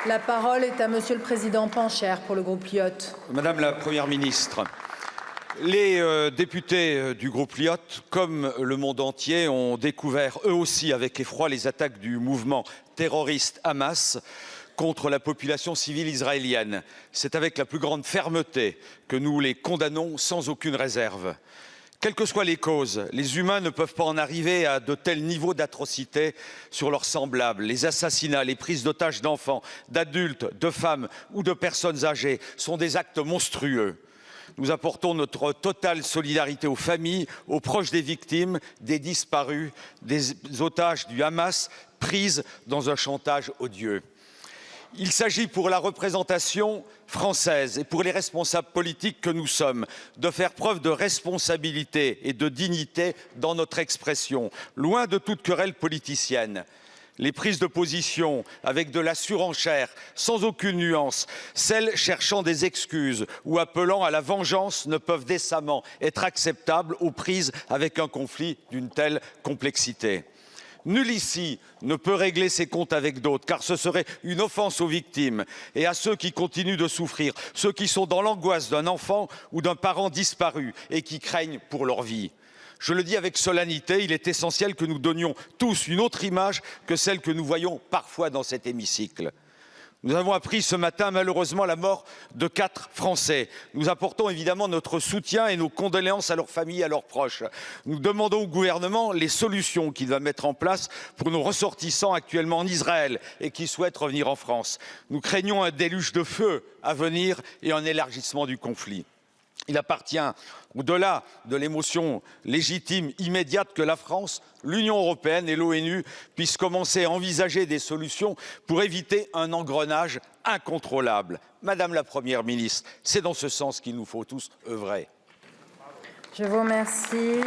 La parole est à Monsieur le Président Pancher pour le groupe LIOT. Madame la Première ministre, les députés du groupe LIOT, comme le monde entier, ont découvert eux aussi avec effroi les attaques du mouvement terroriste Hamas contre la population civile israélienne. C'est avec la plus grande fermeté que nous les condamnons sans aucune réserve. Quelles que soient les causes, les humains ne peuvent pas en arriver à de tels niveaux d'atrocité sur leurs semblables. Les assassinats, les prises d'otages d'enfants, d'adultes, de femmes ou de personnes âgées sont des actes monstrueux. Nous apportons notre totale solidarité aux familles, aux proches des victimes, des disparus, des otages du Hamas prises dans un chantage odieux. Il s'agit pour la représentation française et pour les responsables politiques que nous sommes de faire preuve de responsabilité et de dignité dans notre expression, loin de toute querelle politicienne. Les prises de position avec de la surenchère, sans aucune nuance, celles cherchant des excuses ou appelant à la vengeance ne peuvent décemment être acceptables aux prises avec un conflit d'une telle complexité. Nul ici ne peut régler ses comptes avec d'autres, car ce serait une offense aux victimes et à ceux qui continuent de souffrir, ceux qui sont dans l'angoisse d'un enfant ou d'un parent disparu et qui craignent pour leur vie. Je le dis avec solennité, il est essentiel que nous donnions tous une autre image que celle que nous voyons parfois dans cet hémicycle. Nous avons appris ce matin, malheureusement, la mort de 4 Français. Nous apportons évidemment notre soutien et nos condoléances à leurs familles et à leurs proches. Nous demandons au gouvernement les solutions qu'il va mettre en place pour nos ressortissants actuellement en Israël et qui souhaitent revenir en France. Nous craignons un déluge de feu à venir et un élargissement du conflit. Il appartient, au-delà de l'émotion légitime immédiate, que la France, l'Union européenne et l'ONU puissent commencer à envisager des solutions pour éviter un engrenage incontrôlable. Madame la Première ministre, c'est dans ce sens qu'il nous faut tous œuvrer. Je vous remercie.